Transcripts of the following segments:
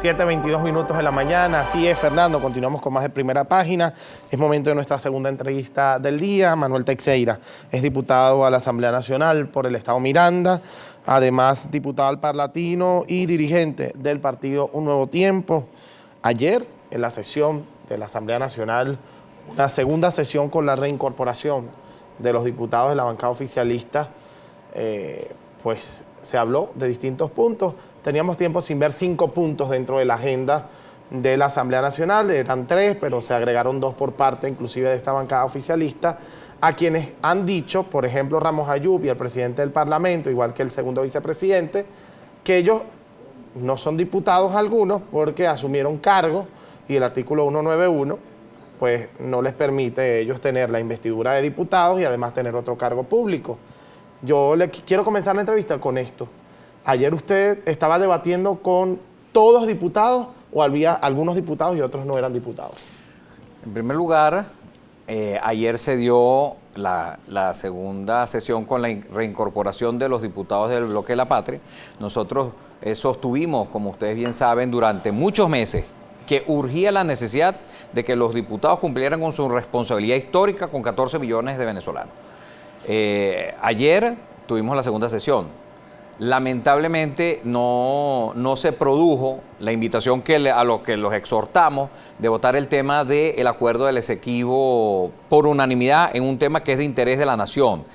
7:22 minutos de la mañana. Así es, Fernando. Continuamos con más de Primera Página. Es momento de nuestra segunda entrevista del día. Manuel Teixeira es diputado a la Asamblea Nacional por el Estado Miranda, además diputado al Parlatino y dirigente del partido Un Nuevo Tiempo. Ayer, en la sesión de la Asamblea Nacional, una segunda sesión con la reincorporación de los diputados de la bancada oficialista, pues se habló de distintos puntos. Teníamos tiempo sin ver 5 puntos dentro de la agenda de la Asamblea Nacional, eran 3, pero se agregaron 2 por parte inclusive de esta bancada oficialista, a quienes han dicho, por ejemplo, Ramos Ayub y el presidente del Parlamento, igual que el segundo vicepresidente, que ellos no son diputados algunos porque asumieron cargos y el artículo 191 pues no les permite a ellos tener la investidura de diputados y además tener otro cargo público. Yo quiero comenzar la entrevista con esto. Ayer usted estaba debatiendo con todos los diputados o había algunos diputados y otros no eran diputados. En primer lugar, ayer se dio la segunda sesión con la reincorporación de los diputados del Bloque de la Patria. Nosotros sostuvimos, como ustedes bien saben, durante muchos meses que urgía la necesidad de que los diputados cumplieran con su responsabilidad histórica con 14 millones de venezolanos. Ayer tuvimos la segunda sesión. Lamentablemente no se produjo la invitación a los que los exhortamos de votar el tema del acuerdo del Esequibo por unanimidad en un tema que es de interés de la nación.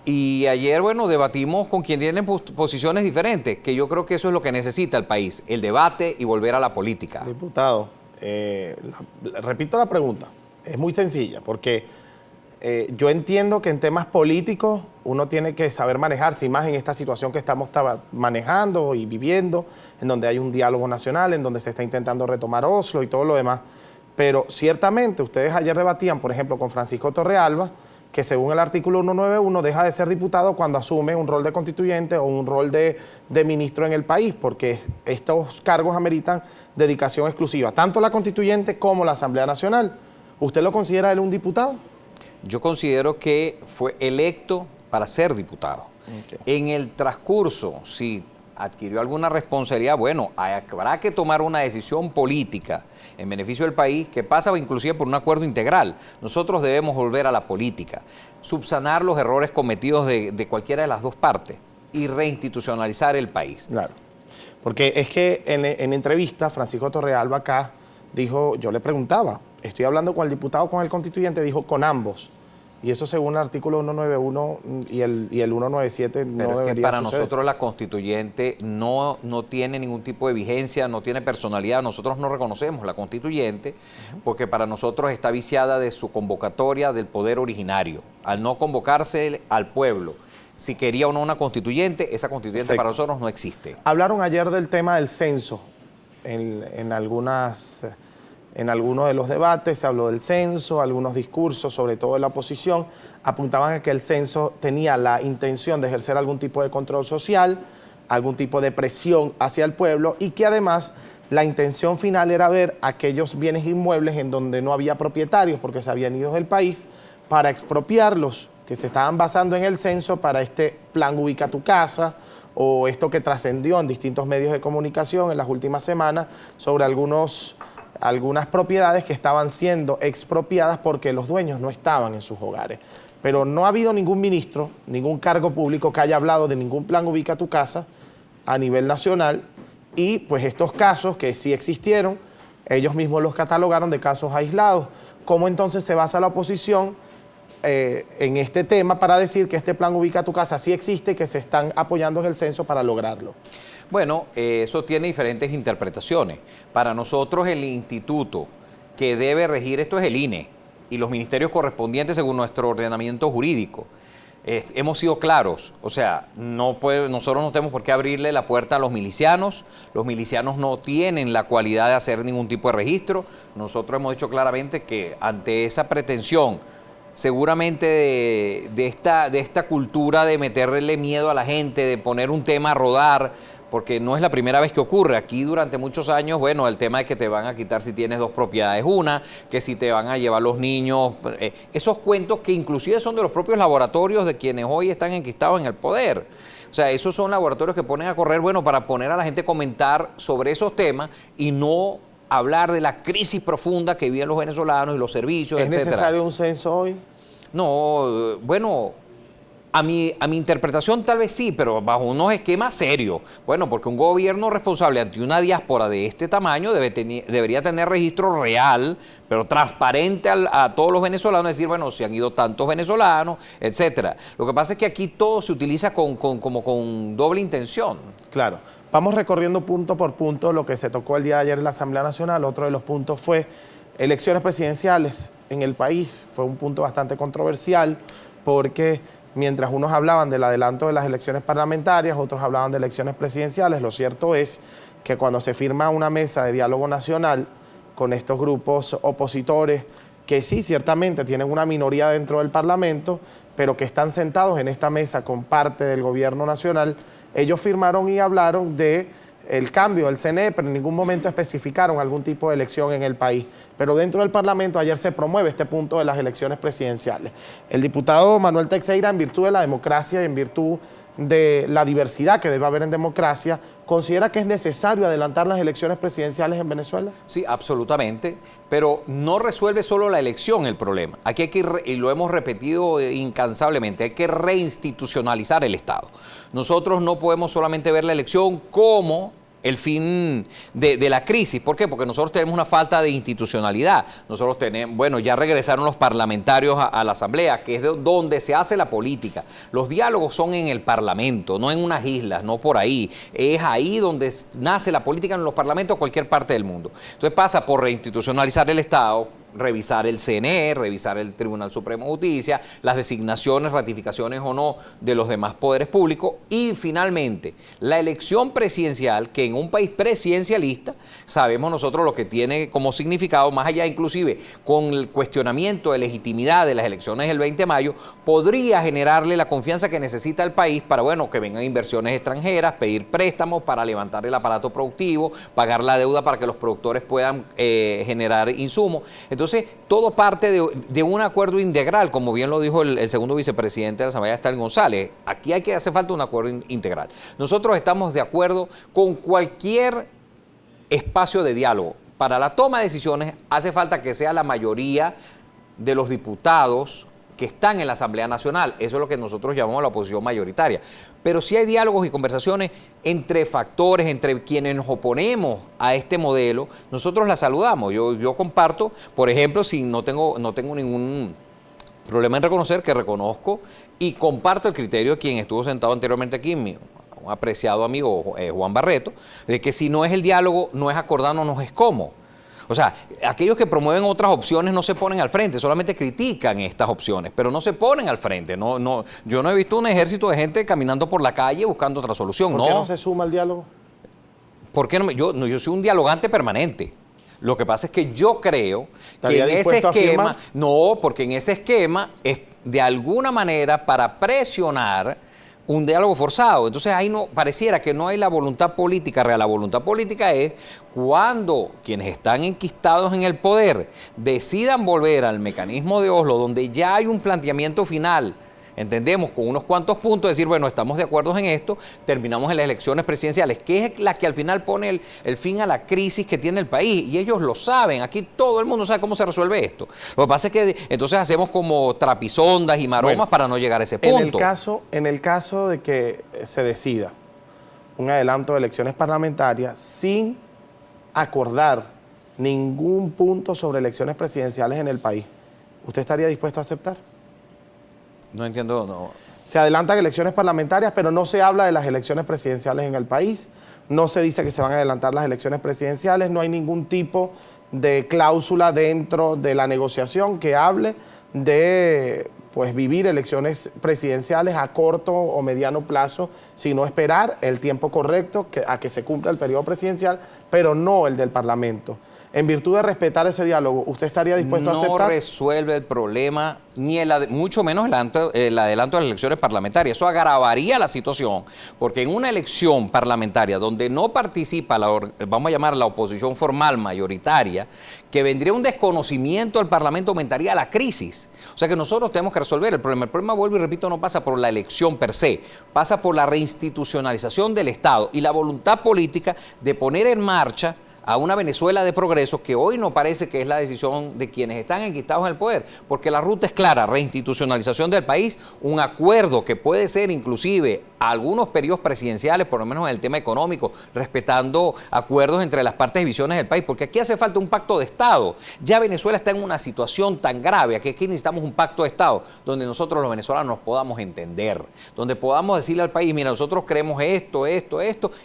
Y ayer, bueno, debatimos con quien tiene posiciones diferentes, que yo creo que eso es lo que necesita el país, el debate y volver a la política. Diputado, repito la pregunta, es muy sencilla, porque yo entiendo que en temas políticos uno tiene que saber manejarse, y más en esta situación que estamos manejando y viviendo, en donde hay un diálogo nacional, en donde se está intentando retomar Oslo y todo lo demás. Pero ciertamente ustedes ayer debatían, por ejemplo, con Francisco Torrealba, que según el artículo 191 deja de ser diputado cuando asume un rol de constituyente o un rol de ministro en el país, porque estos cargos ameritan dedicación exclusiva, tanto la constituyente como la Asamblea Nacional. ¿Usted lo considera él un diputado? Yo considero que fue electo para ser diputado. Okay. En el transcurso, si adquirió alguna responsabilidad, bueno, habrá que tomar una decisión política en beneficio del país que pasa inclusive por un acuerdo integral. Nosotros debemos volver a la política, subsanar los errores cometidos de cualquiera de las dos partes y reinstitucionalizar el país. Claro, porque es que en entrevista Francisco Torrealba acá dijo, yo le preguntaba, estoy hablando con el diputado, con el constituyente, dijo con ambos. Y eso según el artículo 191 y el 197 no debería suceder. Para nosotros la constituyente no tiene ningún tipo de vigencia, no tiene personalidad. Nosotros no reconocemos la constituyente porque para nosotros está viciada de su convocatoria del poder originario. Al no convocarse al pueblo, si quería o no una constituyente, esa constituyente Perfecto. Para nosotros no existe. Hablaron ayer del tema del censo en algunos de los debates, se habló del censo, algunos discursos, sobre todo de la oposición, apuntaban a que el censo tenía la intención de ejercer algún tipo de control social, algún tipo de presión hacia el pueblo y que además la intención final era ver aquellos bienes inmuebles en donde no había propietarios porque se habían ido del país para expropiarlos, que se estaban basando en el censo para este plan Ubica tu Casa o esto que trascendió en distintos medios de comunicación en las últimas semanas sobre algunas propiedades que estaban siendo expropiadas porque los dueños no estaban en sus hogares. Pero no ha habido ningún ministro, ningún cargo público que haya hablado de ningún plan Ubica tu Casa a nivel nacional y pues estos casos que sí existieron, ellos mismos los catalogaron de casos aislados. ¿Cómo entonces se basa la oposición en este tema para decir que este plan Ubica tu Casa sí existe y que se están apoyando en el censo para lograrlo? Bueno, eso tiene diferentes interpretaciones. Para nosotros el instituto que debe regir esto es el INE y los ministerios correspondientes según nuestro ordenamiento jurídico. Hemos sido claros, o sea, nosotros no tenemos por qué abrirle la puerta a los milicianos no tienen la cualidad de hacer ningún tipo de registro. Nosotros hemos dicho claramente que ante esa pretensión seguramente de esta cultura de meterle miedo a la gente, de poner un tema a rodar, porque no es la primera vez que ocurre. Aquí durante muchos años, bueno, el tema de que te van a quitar si tienes 2 propiedades, una, que si te van a llevar los niños, esos cuentos que inclusive son de los propios laboratorios de quienes hoy están enquistados en el poder. O sea, esos son laboratorios que ponen a correr, bueno, para poner a la gente a comentar sobre esos temas y no hablar de la crisis profunda que viven los venezolanos y los servicios, ¿Es etcétera. necesario un censo hoy? No, bueno, a mi interpretación tal vez sí, pero bajo unos esquemas serios. Bueno, porque un gobierno responsable ante una diáspora de este tamaño debería tener registro real, pero transparente a todos los venezolanos, decir, bueno, si han ido tantos venezolanos, etcétera. Lo que pasa es que aquí todo se utiliza como con doble intención. Claro. Vamos recorriendo punto por punto lo que se tocó el día de ayer en la Asamblea Nacional. Otro de los puntos fue elecciones presidenciales en el país. Fue un punto bastante controversial porque mientras unos hablaban del adelanto de las elecciones parlamentarias, otros hablaban de elecciones presidenciales. Lo cierto es que cuando se firma una mesa de diálogo nacional con estos grupos opositores, que sí, ciertamente tienen una minoría dentro del Parlamento, pero que están sentados en esta mesa con parte del gobierno nacional, ellos firmaron y hablaron de el cambio del CNE, pero en ningún momento especificaron algún tipo de elección en el país. Pero dentro del Parlamento ayer se promueve este punto de las elecciones presidenciales. El diputado Manuel Teixeira, en virtud de la democracia y en virtud de la diversidad que debe haber en democracia, ¿considera que es necesario adelantar las elecciones presidenciales en Venezuela? Sí, absolutamente, pero no resuelve solo la elección el problema. Aquí hay que, y lo hemos repetido incansablemente, hay que reinstitucionalizar el Estado. Nosotros no podemos solamente ver la elección como el fin de la crisis. ¿Por qué? Porque nosotros tenemos una falta de institucionalidad. Nosotros tenemos, bueno, ya regresaron los parlamentarios a la Asamblea, que es donde se hace la política. Los diálogos son en el Parlamento, no en unas islas, no por ahí. Es ahí donde nace la política, en los parlamentos de cualquier parte del mundo. Entonces pasa por reinstitucionalizar el Estado, revisar el CNE, revisar el Tribunal Supremo de Justicia, las designaciones, ratificaciones o no de los demás poderes públicos y finalmente la elección presidencial, que en un país presidencialista sabemos nosotros lo que tiene como significado, más allá inclusive con el cuestionamiento de legitimidad de las elecciones del 20 de mayo, podría generarle la confianza que necesita el país para, bueno, que vengan inversiones extranjeras, pedir préstamos para levantar el aparato productivo, pagar la deuda para que los productores puedan generar insumos. Entonces, todo parte de un acuerdo integral, como bien lo dijo el segundo vicepresidente de la Asamblea, Stalin González. Aquí hace falta un acuerdo integral. Nosotros estamos de acuerdo con cualquier espacio de diálogo. Para la toma de decisiones hace falta que sea la mayoría de los diputados que están en la Asamblea Nacional. Eso es lo que nosotros llamamos la oposición mayoritaria. Pero si hay diálogos y conversaciones entre factores, entre quienes nos oponemos a este modelo, nosotros la saludamos. Yo comparto, por ejemplo, si no tengo ningún problema en reconocer que reconozco y comparto el criterio de quien estuvo sentado anteriormente aquí, un apreciado amigo Juan Barreto, de que si no es el diálogo, no es acordarnos, es cómo. O sea, aquellos que promueven otras opciones no se ponen al frente, solamente critican estas opciones, pero no se ponen al frente. Yo no he visto un ejército de gente caminando por la calle buscando otra solución. ¿Por qué no se suma al diálogo? ¿Por qué no? Yo soy un dialogante permanente. Lo que pasa es que yo creo que en ese esquema, porque en ese esquema es de alguna manera para presionar un diálogo forzado. Entonces ahí no pareciera que no hay la voluntad política real. La voluntad política es cuando quienes están enquistados en el poder decidan volver al mecanismo de Oslo, donde ya hay un planteamiento final, entendemos, con unos cuantos puntos, decir, bueno, estamos de acuerdo en esto, terminamos en las elecciones presidenciales, que es la que al final pone el fin a la crisis que tiene el país, y ellos lo saben, aquí todo el mundo sabe cómo se resuelve esto. Lo que pasa es que entonces hacemos como trapisondas y maromas para no llegar a ese punto. En el caso de que se decida un adelanto de elecciones parlamentarias sin acordar ningún punto sobre elecciones presidenciales en el país, ¿usted estaría dispuesto a aceptar? No entiendo, no. Se adelantan elecciones parlamentarias, pero no se habla de las elecciones presidenciales en el país. No se dice que se van a adelantar las elecciones presidenciales. No hay ningún tipo de cláusula dentro de la negociación que hable de vivir elecciones presidenciales a corto o mediano plazo, sino esperar el tiempo correcto a que se cumpla el periodo presidencial, pero no el del Parlamento. En virtud de respetar ese diálogo, ¿usted estaría dispuesto a aceptar? No resuelve el problema ni mucho menos el adelanto de las elecciones parlamentarias. Eso agravaría la situación, porque en una elección parlamentaria donde no participa, vamos a llamar la oposición formal mayoritaria, que vendría un desconocimiento del Parlamento, aumentaría la crisis. O sea que nosotros tenemos que resolver el problema. El problema, vuelvo y repito, no pasa por la elección per se, pasa por la reinstitucionalización del Estado y la voluntad política de poner en marcha a una Venezuela de progreso, que hoy no parece que es la decisión de quienes están enquistados en el poder, porque la ruta es clara: reinstitucionalización del país, un acuerdo que puede ser inclusive a algunos periodos presidenciales, por lo menos en el tema económico, respetando acuerdos entre las partes y visiones del país, porque aquí hace falta un pacto de Estado. Ya Venezuela está en una situación tan grave que aquí necesitamos un pacto de Estado donde nosotros los venezolanos nos podamos entender, donde podamos decirle al país: mira, nosotros creemos esto,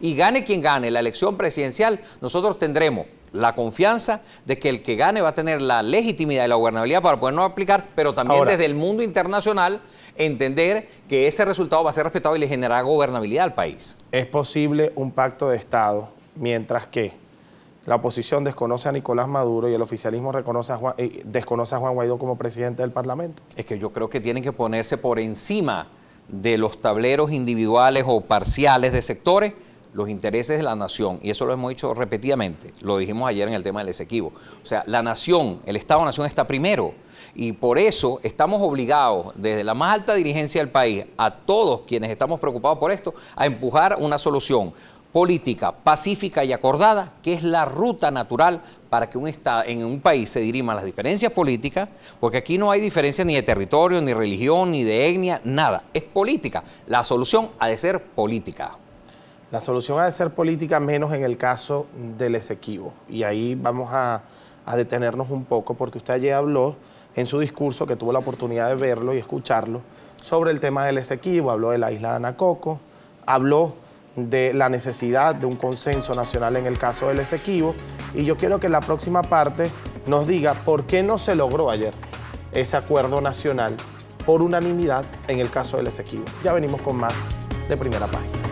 y gane quien gane la elección presidencial, nosotros tendremos la confianza de que el que gane va a tener la legitimidad y la gobernabilidad para podernos aplicar, pero también ahora, desde el mundo internacional entender que ese resultado va a ser respetado y le generará gobernabilidad al país. Es posible un pacto de Estado mientras que la oposición desconoce a Nicolás Maduro y el oficialismo desconoce a Juan Guaidó como presidente del Parlamento. Es que yo creo que tienen que ponerse por encima de los tableros individuales o parciales de sectores los intereses de la nación, y eso lo hemos dicho repetidamente, lo dijimos ayer en el tema del Esequibo. O sea, la nación, el Estado-nación está primero, y por eso estamos obligados, desde la más alta dirigencia del país, a todos quienes estamos preocupados por esto, a empujar una solución política, pacífica y acordada, que es la ruta natural para que en un país se diriman las diferencias políticas, porque aquí no hay diferencias ni de territorio, ni de religión, ni de etnia, nada, es política. La solución ha de ser política. La solución ha de ser política, menos en el caso del Esequibo. Y ahí vamos a detenernos un poco, porque usted ayer habló en su discurso, que tuvo la oportunidad de verlo y escucharlo, sobre el tema del Esequibo. Habló de la isla de Anacoco, habló de la necesidad de un consenso nacional en el caso del Esequibo. Y yo quiero que en la próxima parte nos diga por qué no se logró ayer ese acuerdo nacional por unanimidad en el caso del Esequibo. Ya venimos con más de Primera Página.